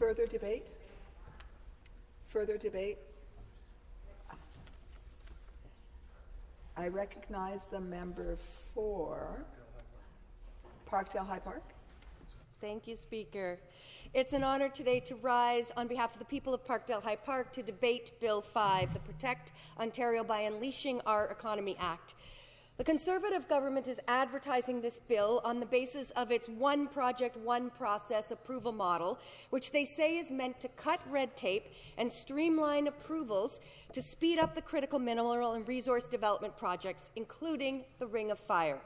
Further debate? Further debate? I recognize the member for Parkdale High Park. Thank you, Speaker. It's an honour today to rise on behalf of the people of Parkdale High Park to debate Bill 5, the Protect Ontario by Unleashing Our Economy Act. The Conservative government is advertising this bill on the basis of its one project, one process approval model, which they say is meant to cut red tape and streamline approvals to speed up the critical mineral and resource development projects, including the Ring of Fire.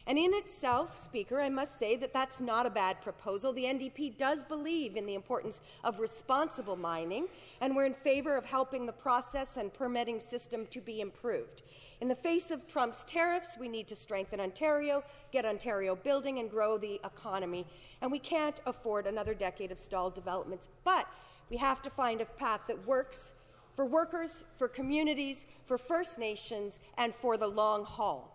And in itself, Speaker, I must say that that's not a bad proposal. The NDP does believe in the importance of responsible mining, and we're in favour of helping the process and permitting system to be improved. In the face of Trump's tariffs, we need to strengthen Ontario, get Ontario building and grow the economy. And we can't afford another decade of stalled developments. But we have to find a path that works for workers, for communities, for First Nations, and for the long haul.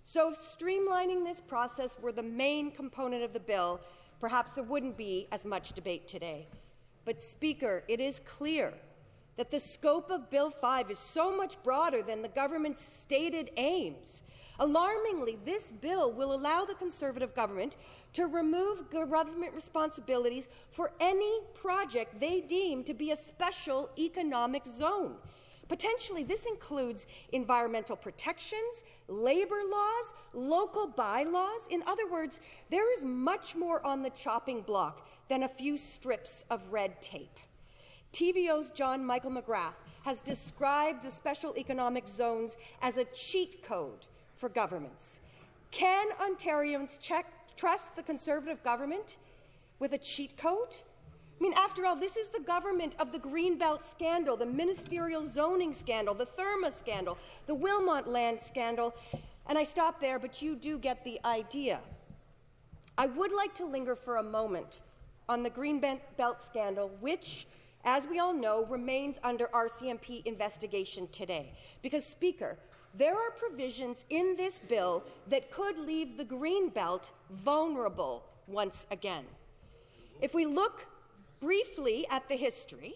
So if streamlining this process were the main component of the bill, perhaps there wouldn't be as much debate today. But, Speaker, it is clear that the scope of Bill 5 is so much broader than the government's stated aims. Alarmingly, this bill will allow the Conservative government to remove government responsibilities for any project they deem to be a special economic zone. Potentially, this includes environmental protections, labour laws, local bylaws. In other words, there is much more on the chopping block than a few strips of red tape. TVO's John Michael McGrath has described the special economic zones as a cheat code for governments. Can Ontarians trust the Conservative government with a cheat code? I mean, after all, this is the government of the Greenbelt scandal, the ministerial zoning scandal, the Therma scandal, the Wilmot land scandal, and I stop there, but you do get the idea. I would like to linger for a moment on the Greenbelt scandal, which, as we all know, remains under RCMP investigation today. Because, Speaker, there are provisions in this bill that could leave the Greenbelt vulnerable once again. If we look briefly at the history,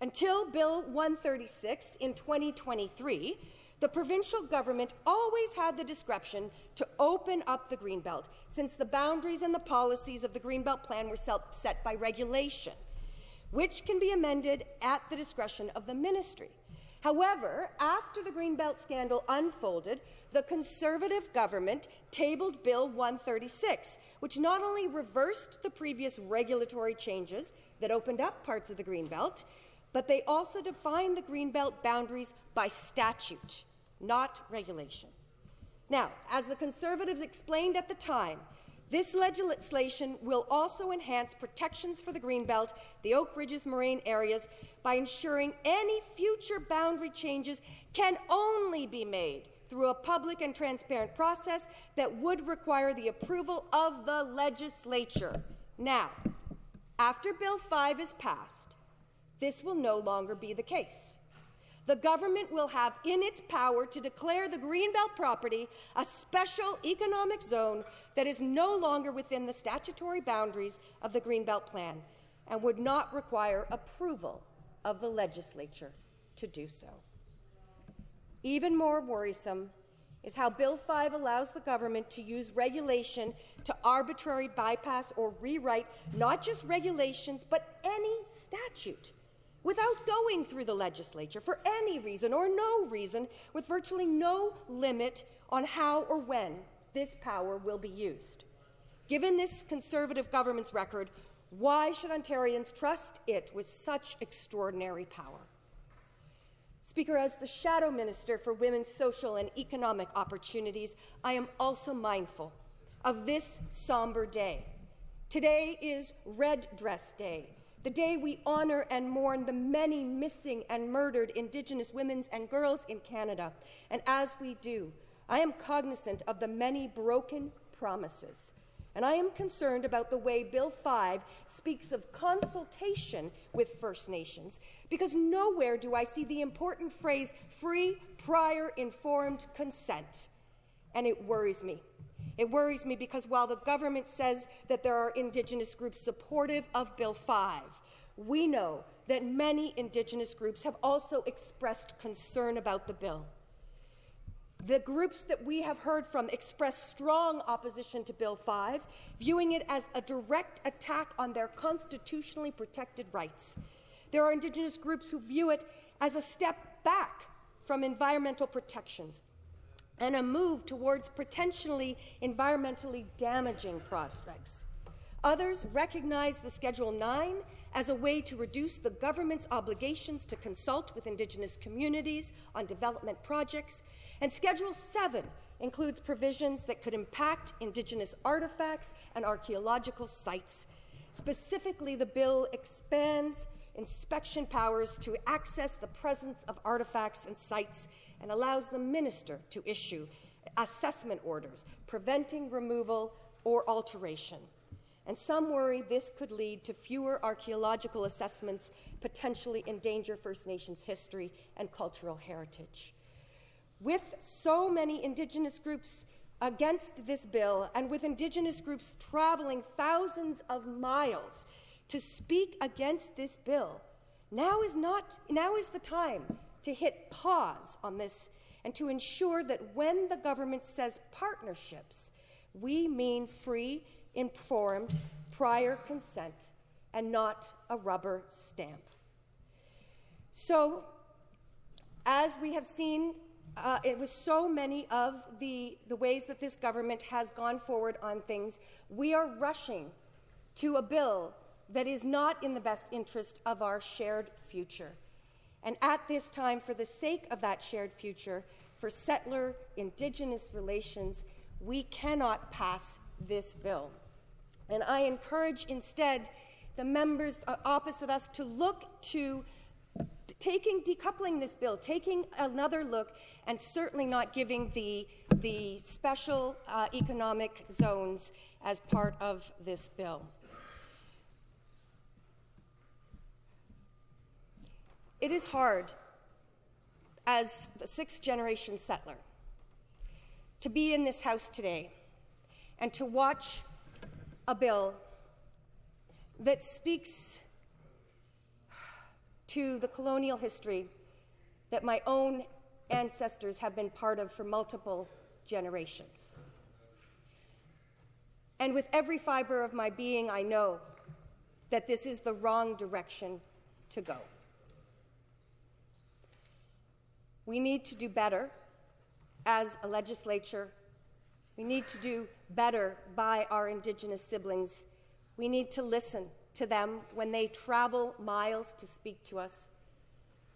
until Bill 136 in 2023, the provincial government always had the discretion to open up the Greenbelt, since the boundaries and the policies of the Greenbelt Plan were set by regulation, which can be amended at the discretion of the ministry. However, after the Greenbelt scandal unfolded, the Conservative government tabled Bill 136, which not only reversed the previous regulatory changes that opened up parts of the Greenbelt, but they also defined the Greenbelt boundaries by statute, not regulation. Now, as the Conservatives explained at the time, this legislation will also enhance protections for the Greenbelt, the Oak Ridges moraine areas, by ensuring any future boundary changes can only be made through a public and transparent process that would require the approval of the legislature. Now, after Bill 5 is passed, this will no longer be the case. The government will have in its power to declare the Greenbelt property a special economic zone that is no longer within the statutory boundaries of the Greenbelt Plan and would not require approval of the legislature to do so. Even more worrisome is how Bill 5 allows the government to use regulation to arbitrarily bypass or rewrite not just regulations but any statute, without going through the legislature for any reason or no reason, with virtually no limit on how or when this power will be used. Given this Conservative government's record, why should Ontarians trust it with such extraordinary power? Speaker, as the Shadow Minister for Women's Social and Economic Opportunities, I am also mindful of this sombre day. Today is Red Dress Day, the day we honour and mourn the many missing and murdered Indigenous women and girls in Canada. And as we do, I am cognizant of the many broken promises. And I am concerned about the way Bill 5 speaks of consultation with First Nations, because nowhere do I see the important phrase free, prior, informed consent. And it worries me. It worries me because while the government says that there are Indigenous groups supportive of Bill 5, we know that many Indigenous groups have also expressed concern about the bill. The groups that we have heard from express strong opposition to Bill 5, viewing it as a direct attack on their constitutionally protected rights. There are Indigenous groups who view it as a step back from environmental protections and a move towards potentially environmentally damaging projects. Others recognize the Schedule 9 as a way to reduce the government's obligations to consult with Indigenous communities on development projects, and Schedule 7 includes provisions that could impact Indigenous artifacts and archaeological sites. Specifically, the bill expands inspection powers to access the presence of artifacts and sites and allows the minister to issue assessment orders preventing removal or alteration. And some worry this could lead to fewer archaeological assessments, potentially endanger First Nations history and cultural heritage. With so many Indigenous groups against this bill, and with Indigenous groups traveling thousands of miles to speak against this bill, now is the time to hit pause on this and to ensure that when the government says partnerships, we mean free, informed, prior consent, and not a rubber stamp. So, as we have seen, it was so many of the ways that this government has gone forward on things, we are rushing to a bill that is not in the best interest of our shared future. And at this time, for the sake of that shared future, for settler Indigenous relations, we cannot pass this bill. And I encourage instead the members opposite us to look to decoupling this bill, taking another look, and certainly not giving the special economic zones as part of this bill. It is hard, as the sixth-generation settler, to be in this House today and to watch a bill that speaks to the colonial history that my own ancestors have been part of for multiple generations. And with every fiber of my being, I know that this is the wrong direction to go. We need to do better as a legislature. We need to do better by our Indigenous siblings. We need to listen to them when they travel miles to speak to us,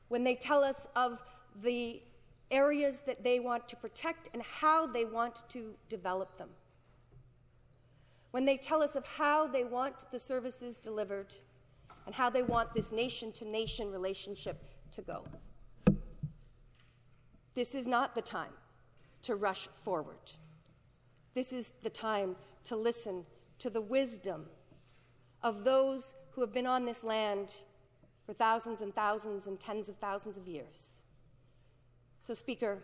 when they tell us of the areas that they want to protect and how they want to develop them, when they tell us of how they want the services delivered and how they want this nation-to-nation relationship to go. This is not the time to rush forward. This is the time to listen to the wisdom of those who have been on this land for thousands and thousands and tens of thousands of years. So, Speaker,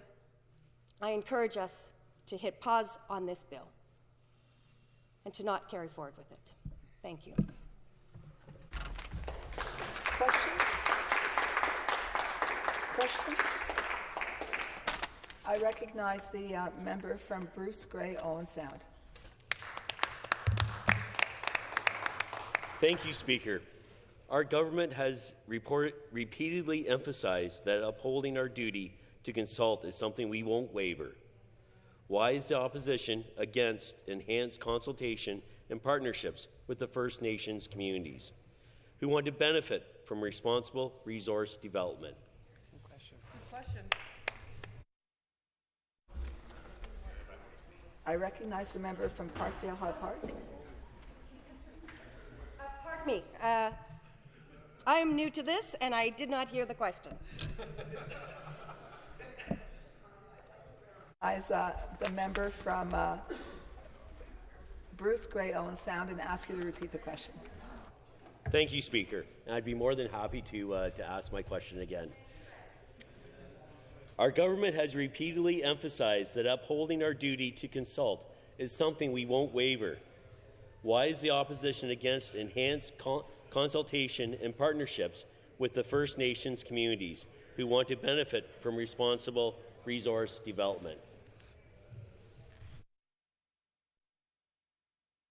I encourage us to hit pause on this bill and to not carry forward with it. Thank you. Questions? Questions? I recognize the member from Bruce Grey, Owen Sound. Thank you, Speaker. Our government has repeatedly emphasized that upholding our duty to consult is something we won't waver. Why is the opposition against enhanced consultation and partnerships with the First Nations communities who want to benefit from responsible resource development? Good question. I recognize the member from Parkdale High Park. Pardon me. I am new to this, and I did not hear the question. As the member from Bruce Grey, Owen Sound, and ask you to repeat the question. Thank you, Speaker. I'd be more than happy to ask my question again. Our government has repeatedly emphasized that upholding our duty to consult is something we won't waver. Why is the opposition against enhanced consultation and partnerships with the First Nations communities who want to benefit from responsible resource development?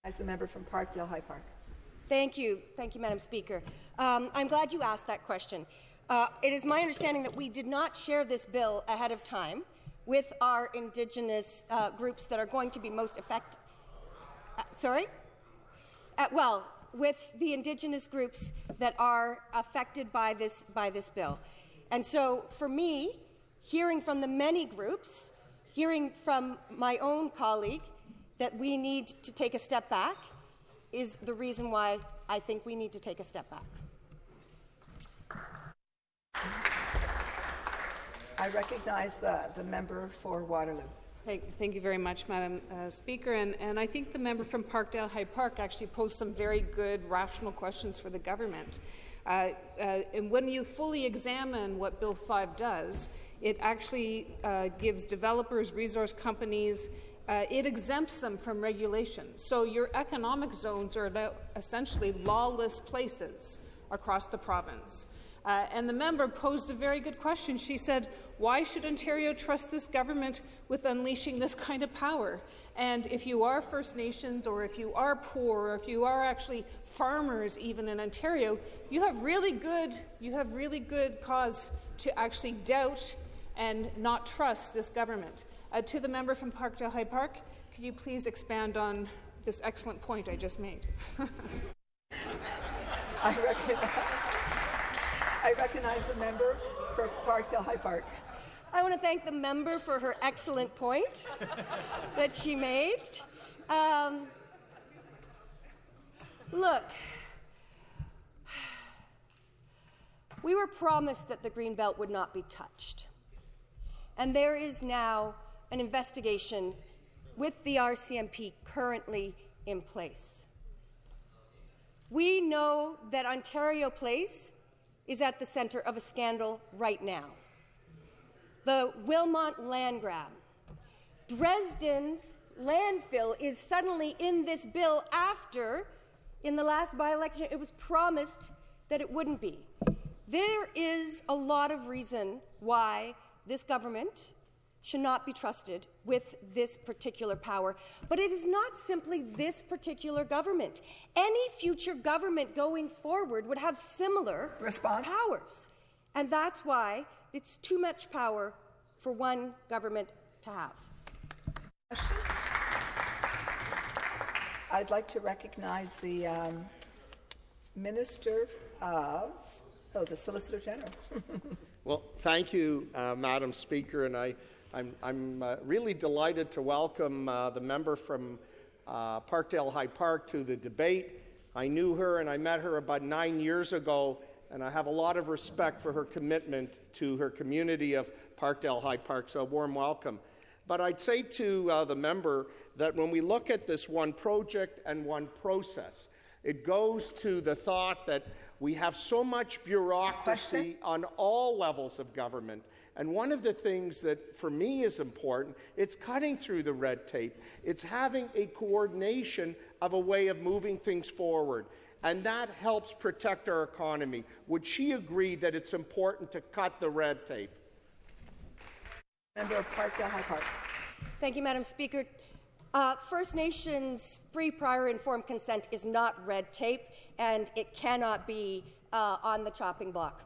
As the member from Parkdale High Park. Thank you, Madam Speaker. I'm glad you asked that question. It is my understanding that we did not share this bill ahead of time with our Indigenous groups that are going to be most affected. With the Indigenous groups that are affected by this bill. And so, for me, hearing from the many groups, hearing from my own colleague that we need to take a step back is the reason why I think we need to take a step back. I recognize the member for Waterloo. Thank you very much, Madam Speaker. And I think the member from Parkdale High Park actually posed some very good, rational questions for the government. And when you fully examine what Bill 5 does, it actually gives developers, resource companies, it exempts them from regulation. So your economic zones are now essentially lawless places across the province. And the member posed a very good question. She said, why should Ontario trust this government with unleashing this kind of power? And if you are First Nations, or if you are poor, or if you are actually farmers even in Ontario, you have really good cause to actually doubt and not trust this government. To the member from Parkdale High Park, could you please expand on this excellent point I just made? I recognize the member for Parkdale High Park. I want to thank the member for her excellent point that she made. Look, we were promised that the Greenbelt would not be touched. And there is now an investigation with the RCMP currently in place. We know that Ontario Place is at the centre of a scandal right now. The Wilmot land grab. Dresden's landfill is suddenly in this bill after, in the last by-election, it was promised that it wouldn't be. There is a lot of reason why this government should not be trusted with this particular power. But it is not simply this particular government. Any future government going forward would have similar powers. And that's why it's too much power for one government to have. Question? I'd like to recognize the Minister of, the Solicitor General. Well, thank you, Madam Speaker, and I'm really delighted to welcome the member from Parkdale High Park to the debate. I knew her and I met her about 9 years ago, and I have a lot of respect for her commitment to her community of Parkdale High Park, so a warm welcome. But I'd say to the member that when we look at this one project and one process, it goes to the thought that we have so much bureaucracy on all levels of government. And one of the things that, for me, is important, it's cutting through the red tape. It's having a coordination of a way of moving things forward. And that helps protect our economy. Would she agree that it's important to cut the red tape? Member of Parkdale High Park. Thank you, Madam Speaker. First Nations free, prior, informed consent is not red tape, and it cannot be on the chopping block.